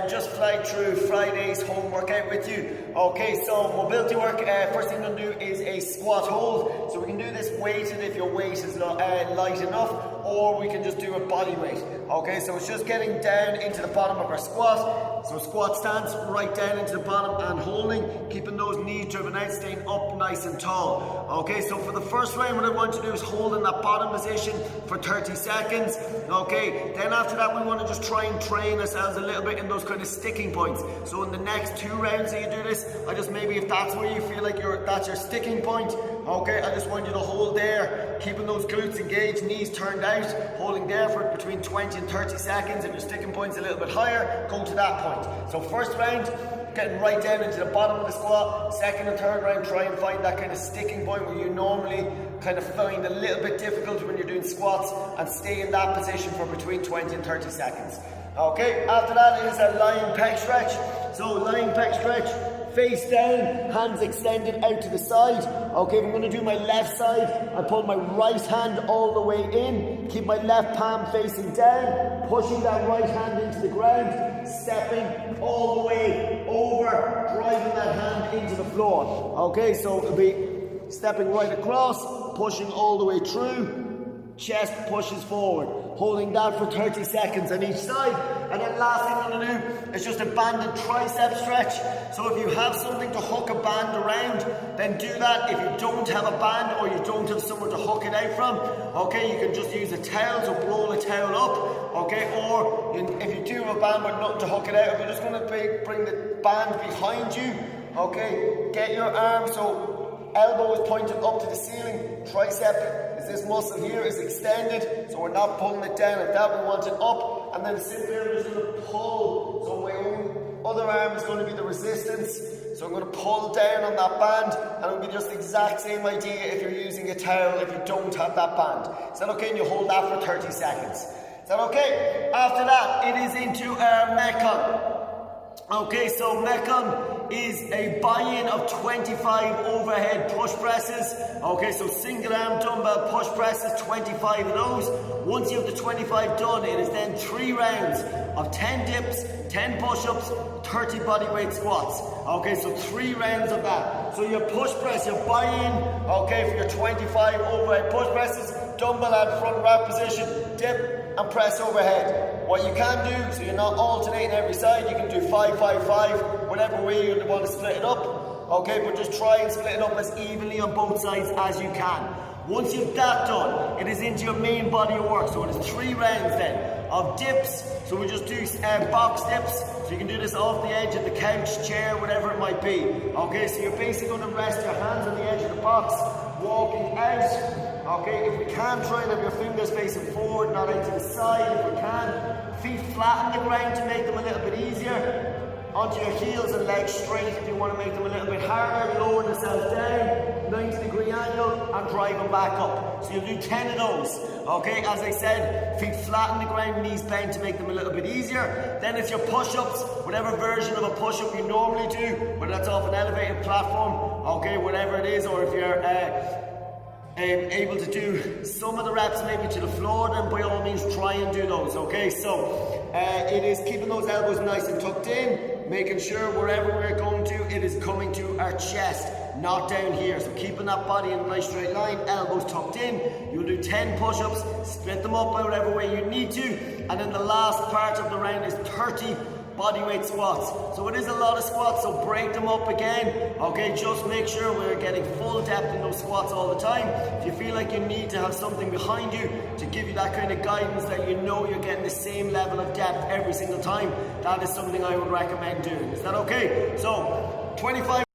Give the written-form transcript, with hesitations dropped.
just fly through Friday's home workout with you. Okay, so mobility work, first thing we're going to do is a squat hold. So we can do this weighted if your weight is light enough, or we can just do a body weight. Okay, so it's just getting down into the bottom of our squat. So squat stance, right down into the bottom and holding, keeping those knees driven out, staying up nice and tall. Okay, so for the first round, what I want to do is hold in that bottom position for 30 seconds. Okay, then after that, we want to just try and train ourselves a little bit in those kind of sticking points. So in the next 2 rounds that you do this, I just maybe if that's where you feel like that's your sticking point, okay, I just want you to hold there, keeping those glutes engaged, knees turned out, holding there for between 20 and 30 seconds. If your sticking point's a little bit higher, go to that point. So first round, getting right down into the bottom of the squat. Second and third round, try and find that kind of sticking point where you normally kind of find a little bit difficult when you're doing squats, and stay in that position for between 20 and 30 seconds. Okay, after that is a lying pec stretch. So lying pec stretch, face down, hands extended out to the side. Okay, I'm going to do my left side. I pull my right hand all the way in, keep my left palm facing down, pushing that right hand into the ground, stepping all the way over, driving that hand into the floor. Okay, so it'll be stepping right across, pushing all the way through, chest pushes forward, holding that for 30 seconds on each side. And then last thing I'm going to do is just a banded tricep stretch. So if you have something to hook a band around, then do that. If you don't have a band, or you don't have someone to hook it out from, okay, you can just use a towel, so roll a towel up, okay, or if you do have a band but nothing to hook it out, if you're just going to bring the band behind you, okay, get your arm so elbow is pointed up to the ceiling, tricep is this muscle here is extended, so we're not pulling it down like that, we want it up, and then sit there and just going to pull. So my own other arm is going to be the resistance, so I'm going to pull down on that band, and it'll be just the exact same idea if you're using a towel if you don't have that band. Is that okay? And you hold that for 30 seconds. Is that okay? After that, it is into our Metcon. Okay, so Metcon is a buy-in of 25 overhead push presses. Okay, so single arm dumbbell push presses, 25 of those. Once you have the 25 done, it is then 3 rounds of 10 dips, 10 push-ups, 30 bodyweight squats. Okay, so 3 rounds of that. So your push press, your buy-in, okay, for your 25 overhead push presses, dumbbell at front rack position, dip and press overhead. What you can do, so you're not alternating every side, you can do 5, 5, 5, whatever way you want to split it up. Okay, but just try and split it up as evenly on both sides as you can. Once you've that done, it is into your main body of work. So it is 3 rounds then of dips. So we just do box dips. So you can do this off the edge of the couch, chair, whatever it might be. Okay, so you're basically going to rest your hands on the edge of the box, walking out. Okay, if we can, try and have your fingers facing forward, not out to the side if we can. Feet flat on the ground to make them a little bit easier. Onto your heels and legs straight if you want to make them a little bit harder. Lowering yourself down, 90-degree angle, and drive them back up. So you'll do 10 of those. Okay, as I said, feet flat on the ground, knees bent to make them a little bit easier. Then it's your push-ups, whatever version of a push-up you normally do, whether that's off an elevated platform, okay, whatever it is, or if you're able to do some of the reps maybe to the floor, then by all means try and do those. Okay, so it is keeping those elbows nice and tucked in, making sure wherever we're going to, it is coming to our chest, not down here. So keeping that body in a nice straight line, elbows tucked in. You'll do 10 push-ups, split them up by whatever way you need to, and then the last part of the round is 30 bodyweight squats. So it is a lot of squats, so break them up again. Okay, just make sure we're getting full depth in those squats all the time. If you feel like you need to have something behind you to give you that kind of guidance that you know you're getting the same level of depth every single time, that is something I would recommend doing. Is that okay? So 25